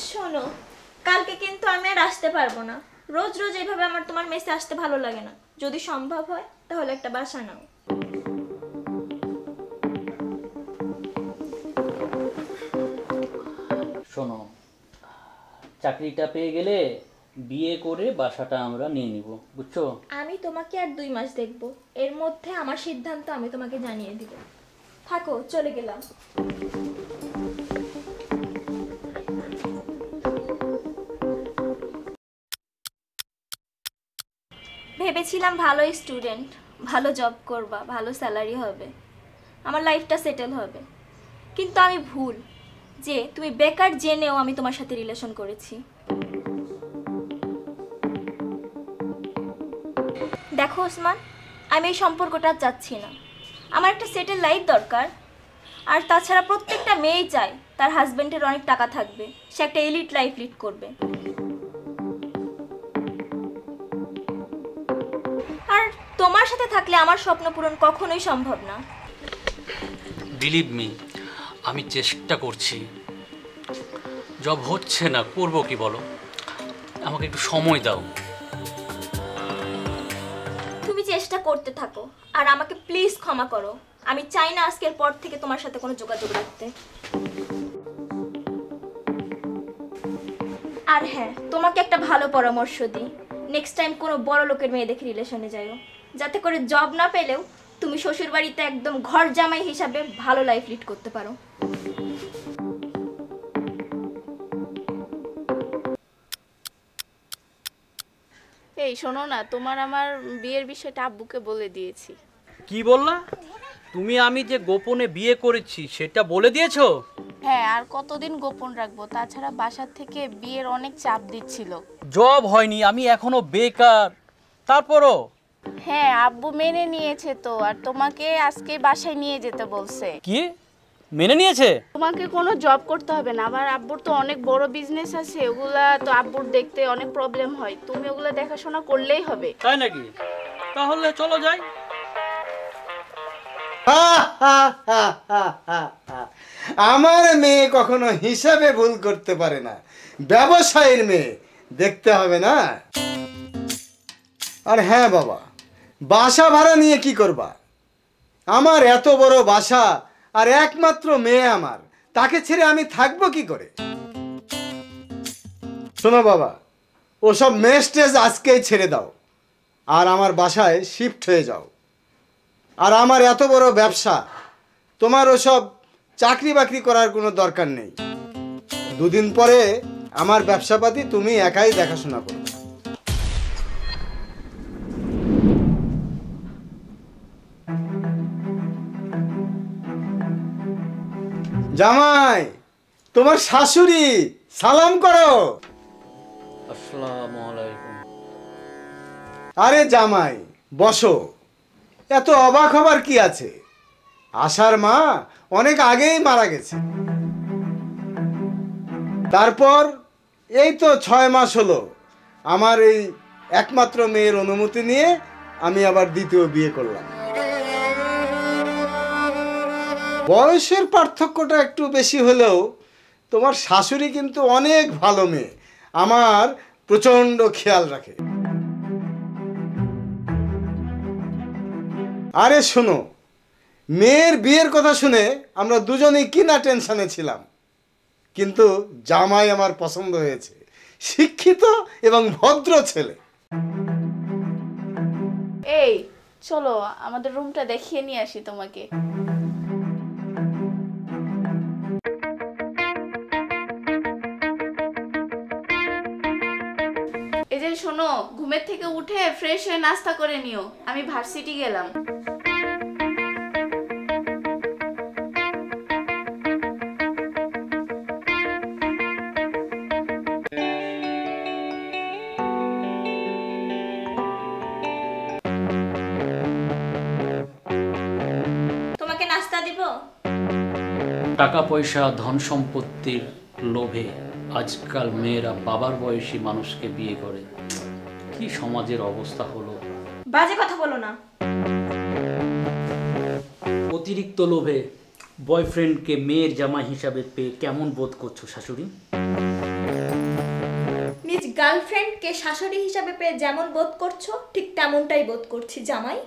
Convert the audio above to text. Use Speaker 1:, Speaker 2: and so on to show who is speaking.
Speaker 1: শোনো, কালকে কিন্তু আমি আর আসতে পারবো না। রোজ রোজ এইভাবে আমার তোমার মেসে আসতে ভালো লাগে না। যদি সম্ভব হয় তাহলে একটা বাসা নাও।
Speaker 2: শোনো, চাকরিটা পেয়ে গেলে বিয়ে করে বাসাটা আমরা নিয়ে নিব, বুঝছো?
Speaker 1: আমি তোমাকে আর 2 মাস দেখবো, এর মধ্যে আমার সিদ্ধান্ত আমি তোমাকে জানিয়ে দিব। থাকো, চলে গেলাম। ভেবেছিলাম ভালো স্টুডেন্ট, ভালো জব করবা, ভালো স্যালারি হবে, আমার লাইফটা সেটেল হবে। কিন্তু আমি ভুল যে তুমি বেকার জেনেও আমি তোমার সাথে রিলেশন করেছি। দেখো ওসমান, আমি এই সম্পর্কটা চাচ্ছি না। আমার একটা সেটেল লাইফ দরকার। আর তাছাড়া প্রত্যেকটা মেয়েই চায় তার হাজবেন্ডের অনেক টাকা থাকবে, সে একটা এলিট লাইফ লিড করবে। আর তোমার সাথে থাকলে আমার স্বপ্ন পূরণ কখনোই সম্ভব না।
Speaker 2: বিলিভ মি, আমি চেষ্টা করছি, জব হচ্ছে না, করবো কি বলো? আমাকে একটু সময় দাও।
Speaker 1: তুমি চেষ্টা করতে থাকো, আর আমাকে প্লিজ ক্ষমা করো। আমি চাই না আজকের পর থেকে তোমার সাথে কোনো যোগাযোগ রাখতে। আর হ্যাঁ, তোমাকে একটা ভালো পরামর্শ দিই, নেক্সট টাইম কোনো বড় লোকের মেয়ে দেখে রিলেশনে যাও, যাতে করে জব না পেলেও তুমি শ্বশুরবাড়িতে একদম ঘর জামাই হিসাবে ভালো লাইফ লিড করতে পারো।
Speaker 3: এই শোনো না, তোমার আমার বিয়ের বিষয়টা আব্বুকে বলে দিয়েছি।
Speaker 2: কি বললা তুমি? আমি যে গোপনে বিয়ে করেছি সেটা বলে দিয়েছো?
Speaker 3: হ্যাঁ, আর কতদিন গোপন রাখবো? তাছাড়া বাসার থেকে বিয়ের অনেক চাপ দিচ্ছিল।
Speaker 2: জব হয়নি, আমি এখনো বেকার, তারপরও?
Speaker 3: হ্যাঁ, আব্বু মেনে নিয়েছে তো, আর তোমাকে আজকে বাসায় নিয়ে যেতে বলছে।
Speaker 2: কি মেনে নিয়েছে?
Speaker 3: তোমাকে কোনো জব করতে হবে না। আবার আব্বুর তো অনেক বড় বিজনেস আছে, ওগুলা তো আব্বুর দেখতে অনেক প্রবলেম হয়, তুমি ওগুলা দেখাশোনা করলেই হবে।
Speaker 2: তাই নাকি? তাহলে চলো যাই।
Speaker 4: আমার মেয়ে কখনো হিসাবে ভুল করতে পারে না, ব্যবসায়ীর মেয়ে, দেখতে হবে না? আর হ্যাঁ বাবা, বাসা ভাড়া নিয়ে কি করবা? আমার এত বড় বাসা, আর একমাত্র মেয়ে আমার, তাকে ছেড়ে আমি থাকবো কি করে? শোনো বাবা, ওসব মেস্টেজ আজকেই ছেড়ে দাও, আর আমার বাসায় শিফট হয়ে যাও। আর আমার এত বড় ব্যবসা, তোমার ওসব চাকরি বাকরি করার কোনো দরকার নেই। 2 দিন পরে আমার ব্যবসাপাতি তুমি একাই দেখাশোনা করো। জামাই, তোমার শাশুড়ি, সালাম করো।
Speaker 2: আসসালামু আলাইকুম।
Speaker 4: আরে জামাই, বসো। এত অবাক হবার কি আছে? আশার মা অনেক আগেই মারা গেছে। তারপর এই তো 6 মাস হলো আমার এই একমাত্র মেয়ের অনুমতি নিয়ে আমি আবার দ্বিতীয় বিয়ে করলাম। বয়সের পার্থক্যটা একটু বেশি হলেও তোমার শাশুড়ি কিন্তু অনেক ভালো মেয়ে, আমার প্রচন্ড খেয়াল রাখে। আরে শোনো, মেয়ের বিয়ের কথা শুনে আমরা দুজনেই কি না টেনশনে ছিলাম, কিন্তু জামাই আমার পছন্দ হয়েছে, শিক্ষিত এবং ভদ্র ছেলে।
Speaker 3: এই চলো আমাদের রুমটা দেখিয়ে নিয়ে আসি তোমাকে। এই যে শোনো, ঘুমের থেকে উঠে ফ্রেশ হয়ে নাস্তা করে নিও, আমি ভার্সিটি গেলাম।
Speaker 1: তোমাকে নাস্তা দিব?
Speaker 2: টাকা পয়সা ধন সম্পত্তির লোভে আজকাল মেয়েরা বাবার বয়সী মানুষকে বিয়ে করে। কি সমাজের অবস্থা হলো!
Speaker 1: বাজে কথা বলো না।
Speaker 2: অতিরিক্ত লোভে বয়ফ্রেন্ডকে মেয়ের জামাই হিসাবে পেয়ে কেমন বোধ করছো শাশুড়ি?
Speaker 1: নিজ গার্লফ্রেন্ডকে শাশুড়ি হিসাবে পেয়ে যেমন বোধ করছো ঠিক তেমনটাই বোধ করছি জামাই।